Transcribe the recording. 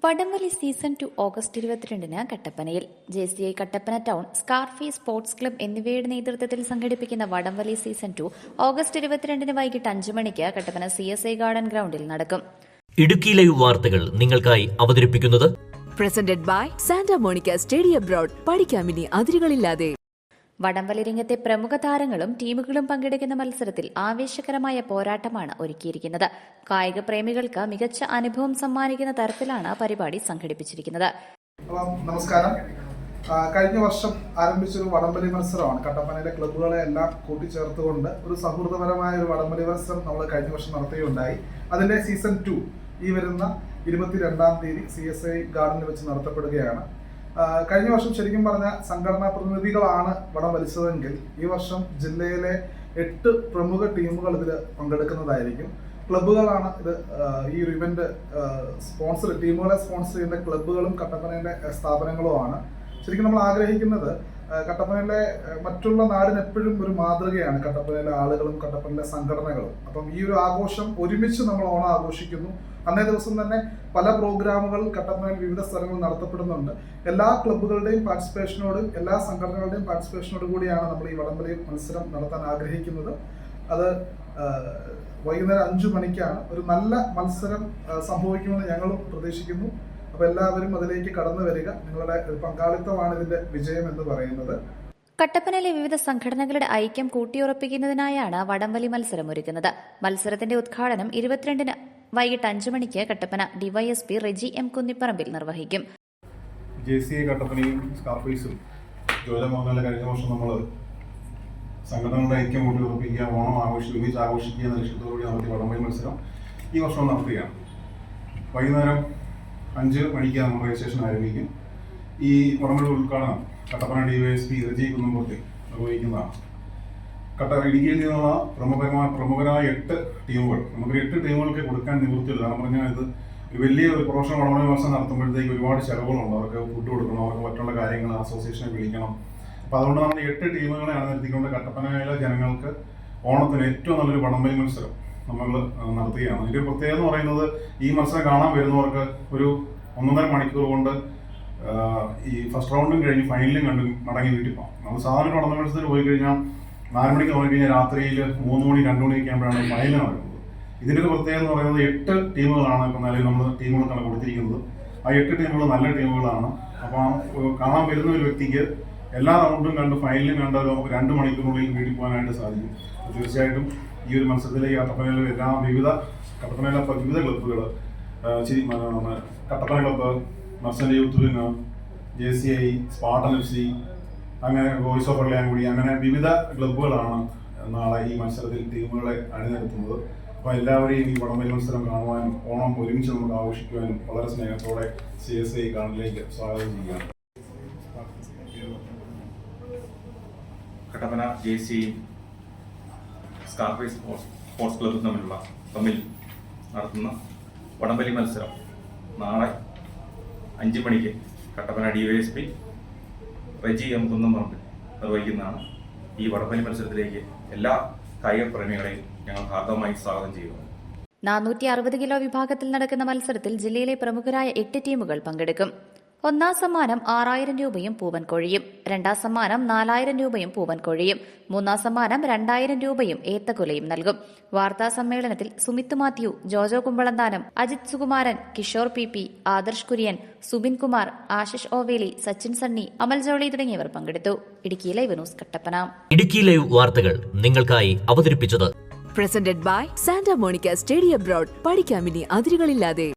വടംവലി season 2 August 22-ന് കട്ടപ്പനയിൽ JCI Kattappana town, Scarface sports club എന്നിവയുടെ നേതൃത്വത്തിൽ സംഘടിപ്പിക്കുന്ന വടംവലി സീസൺ 2 ഓഗസ്റ്റ് 22-ന് വൈകിട്ട് 5 മണിക്ക് കട്ടപ്പന CSI ഗാർഡൻ ഗ്രൗണ്ടിൽ നടക്കും. ഇടുക്കി ലൈവ് വാർത്തകൾ നിങ്ങൾക്കായി അവതരിപ്പിക്കുന്നത് presented by Santa Monica study abroad. പഠിക്കാമിനി അതിരുകളില്ലാതെ. വടംവലി രംഗത്തെ പ്രമുഖ താരങ്ങളും ടീമുകളും പങ്കെടുക്കുന്ന മത്സരത്തിൽ ആവേശകരമായ പോരാട്ടമാണ് ഒരുക്കിയിരിക്കുന്നത്. കായിക പ്രേമികൾക്ക് മികച്ച അനുഭവം സമ്മാനിക്കുന്ന തരത്തിലാണ് പരിപാടി സംഘടിപ്പിച്ചിരിക്കുന്നത്. നമസ്കാരം. കഴിഞ്ഞ വർഷം ആരംഭിച്ചൊരു വടംവലി മത്സരമാണ്. കട്ടപ്പനയിലെ ക്ലബ്ബുകളെ എല്ലാം കൂട്ടിച്ചേർത്തുകൊണ്ട് ഒരു സൗഹൃദപരമായ ഒരു വടംവലി മത്സരം നമ്മൾ കഴിഞ്ഞ വർഷം നടത്തുകയുണ്ടായി. അതിന്റെ സീസൺ 2 ഈ വരുന്ന 22-ാം തീയതി CSI ഗാർഡനിൽ വെച്ച് നടത്തപ്പെടുകയാണ്. കഴിഞ്ഞ വർഷം ശരിക്കും പറഞ്ഞ സംഘടനാ പ്രതിനിധികളാണ് വടം വലിച്ചതെങ്കിൽ ഈ വർഷം ജില്ലയിലെ 8 പ്രമുഖ ടീമുകൾ ഇതിൽ പങ്കെടുക്കുന്നതായിരിക്കും. ക്ലബ്ബുകളാണ് ഈ ഒരു ഇവന്റ് ടീമുകളെ സ്പോൺസർ ചെയ്യുന്ന ക്ലബ്ബുകളും കട്ടപ്പനയിലെ സ്ഥാപനങ്ങളുമാണ്. ശരിക്കും നമ്മൾ ആഗ്രഹിക്കുന്നത് കട്ടപ്പനയിലെ മറ്റുള്ള നാടിന് എപ്പോഴും ഒരു മാതൃകയാണ് കട്ടപ്പനയിലെ ആളുകളും കട്ടപ്പനയിലെ സംഘടനകളും. അപ്പം ഈ ഒരു ആഘോഷം ഒരുമിച്ച് നമ്മൾ ഓണം ആഘോഷിക്കുന്നു. അന്നേ ദിവസം തന്നെ പല പ്രോഗ്രാമുകൾ കട്ടപ്പനയിൽ വിവിധ സ്ഥലങ്ങളിൽ നടത്തപ്പെടുന്നുണ്ട്. എല്ലാ ക്ലബ്ബുകളുടെയും പാർട്ടിസിപ്പേഷനോടും എല്ലാ സംഘടനകളുടെയും പാർട്ടിസിപ്പേഷനോടും കൂടിയാണ് നമ്മൾ ഈ വടംവലി മത്സരം നടത്താൻ ആഗ്രഹിക്കുന്നത്. അത് വൈകുന്നേരം 5 മണിക്കാണ്. ഒരു നല്ല മത്സരം സംഭവിക്കുമെന്ന് ഞങ്ങളും പ്രതീക്ഷിക്കുന്നു. അപ്പോൾ എല്ലാവരും അതിലേക്ക് കടന്നു വരിക. നിങ്ങളുടെ പങ്കാളിത്തമാണ് ഇതിന്റെ വിജയം എന്ന് പറയുന്നത്. കട്ടപ്പനയിലെ വിവിധ സംഘടനകളുടെ ഐക്യം കൂട്ടിയുറപ്പിക്കുന്നതിനായാണ് വടംവലി മത്സരം ഒരുക്കുന്നത്. മത്സരത്തിന്റെ ഉദ്ഘാടനം 22-ന് വൈകിട്ട് 5 മണിക്ക് കട്ടപ്പന DYSP റെജി M കുന്നിപ്പറമ്പിൽ നിർവഹിക്കും. JCI കട്ടപ്പനയും സ്കാർഫേസും ജോലമോഹൻലാൽ കഴിഞ്ഞ വർഷം നമ്മൾ സംഘടനകളുടെ ഐക്യം കൂട്ടിയുറപ്പിക്കുക, ഓണം ഒരുമിച്ച് ആഘോഷിക്കുക എന്ന ലക്ഷ്യത്തോടുകൂടി നടത്തിയ വടംവലി മത്സരം ഈ വർഷം നടത്തുകയാണ്. വൈകുന്നേരം 5 മണിക്ക് നമ്മൾ രജിസ്ട്രേഷൻ ആരംഭിക്കും. ഈ വടംവലി ഉദ്ഘാടനം കട്ടപ്പന DYSP റെജി കുന്നംപുറത്ത് നിർവഹിക്കുന്നതാണ്. ഇടുക്കിയിൽ നിന്നുള്ള പ്രമുഖരായ 8 ടീമുകൾ, നമുക്ക് 8 ടീമുകൾക്ക് കൊടുക്കാൻ നിവൃത്തിയില്ല. കാരണം പറഞ്ഞാൽ ഇത് ഒരു വലിയ ഒരു പ്രൊഫഷണൽ വടംവലി മത്സരം നടത്തുമ്പോഴത്തേക്ക് ഒരുപാട് ചെലവുകളുണ്ട്. അവർക്ക് ഫുഡ് കൊടുക്കണം, അവർക്ക് മറ്റുള്ള കാര്യങ്ങൾ അസോസിയേഷനെ വിളിക്കണം. അപ്പോൾ അതുകൊണ്ട് നമ്മൾ 8 ടീമുകളെ അണിനിരത്തിക്കൊണ്ട് കട്ടപ്പനയിലെ ജനങ്ങൾക്ക് ഓണത്തിന് ഏറ്റവും നല്ലൊരു വടംവലി മത്സരം നമ്മൾ നടത്തുകയാണ്. ഇതിന്റെ പ്രത്യേകത എന്ന് പറയുന്നത് ഈ മത്സരം കാണാൻ വരുന്നവർക്ക് ഒരു 1.5 മണിക്കൂർ കൊണ്ട് ഈ ഫസ്റ്റ് റൗണ്ടും കഴിഞ്ഞ് ഫൈനലും കണ്ട് മടങ്ങി വീട്ടിൽ പോകാം. നമ്മൾ സാധാരണ വടംവലി മത്സരത്തിന് പോയി കഴിഞ്ഞാൽ 4 മണിക്ക് തുടങ്ങിക്കഴിഞ്ഞാൽ രാത്രിയിൽ 3 മണി 2 മണിയൊക്കെ ആകുമ്പോഴാണ് ഫൈനൽ നടക്കുന്നത്. ഇതിൻ്റെ ഒരു പ്രത്യേകത എന്ന് പറയുന്നത് 8 ടീമുകളാണ് ഇപ്പം നിലവിൽ നമ്മൾ ടീമുകൾക്കാണ് കൊടുത്തിരിക്കുന്നത്. ആ 8 ടീമുകൾ നല്ല ടീമുകളാണ്. അപ്പോൾ കാണാൻ വരുന്ന ഒരു വ്യക്തിക്ക് എല്ലാ റൗണ്ടും കണ്ട് ഫൈനലും കണ്ട് നമുക്ക് 2 മണിക്കൂറിനുള്ളിൽ വീട്ടിൽ പോകാനായിട്ട് സാധിക്കും. തീർച്ചയായിട്ടും ഈ ഒരു മത്സരത്തിലേക്ക് കട്ടപ്പനയിലെ കട്ടപ്പനയിലെ വിവിധ ക്ലബ്ബുകൾ, Kattappana club, merchant youth wing, JCI, Spartan FC, അങ്ങനെ വോയിസ് ഓഫ് എർലിയാങ്കുടി, അങ്ങനെ വിവിധ ക്ലബ്ബുകളാണ് നാളെ ഈ മത്സരത്തിൽ ടീമുകളെ അണിനിരത്തുന്നത്. അപ്പോൾ എല്ലാവരെയും ഈ വടംവലി മത്സരം കാണുവാനും ഓണം ഒരുമിച്ച് നമുക്ക് ആഘോഷിക്കുവാനും വളരെ സ്നേഹത്തോടെ CSI ഗാർഡനിലേക്ക് സ്വാഗതം ചെയ്യുകയാണ്. Kattappana JCI Scarface sports club തമ്മിൽ നടത്തുന്ന വടംവലി മത്സരം നാളെ 5 മണിക്ക് കട്ടപ്പന DYSP റെജി M കുന്നംപറമ്പിൽ നിർവഹിക്കുന്നതാണ്. ഈ വടംവലി മത്സരത്തിലേക്ക് എല്ലാ കായിക പ്രേമികളെയും ഞങ്ങൾ ഹാർദവമായി സ്വാഗതം ചെയ്യുന്നു. 460 കിലോ വിഭാഗത്തിൽ നടക്കുന്ന മത്സരത്തിൽ ജില്ലയിലെ പ്രമുഖരായ 8 ടീമുകൾ പങ്കെടുക്കും. 1-ാം സമ്മാനം 6000 രൂപയും പൂവൻ കോഴിയും, 2-ാം സമ്മാനം 4000 രൂപയും പൂവൻ കോഴിയും, 3-ാം സമ്മാനം 2000 രൂപയും ഏത്തക്കുലയും നൽകും. വാർത്താ സമ്മേളനത്തിൽ സുമിത് മാത്യു, ജോജോ കുമ്പളന്താനം, അജിത് സുകുമാരൻ, കിഷോർ PP, ആദർശ് കുര്യൻ, സുബിൻ കുമാർ, ആശിഷ് ഓവേലി, സച്ചിൻ സണ്ണി, അമൽ ജോളി തുടങ്ങിയവർ പങ്കെടുത്തു. Idukki live news Kattappana. Idukki live വാർത്തകൾ നിങ്ങൾക്കായി അവതരിപ്പിച്ചത് presented by Santa Monica study abroad. പഠിക്കാമിനി അതിരുകളില്ലാതെ.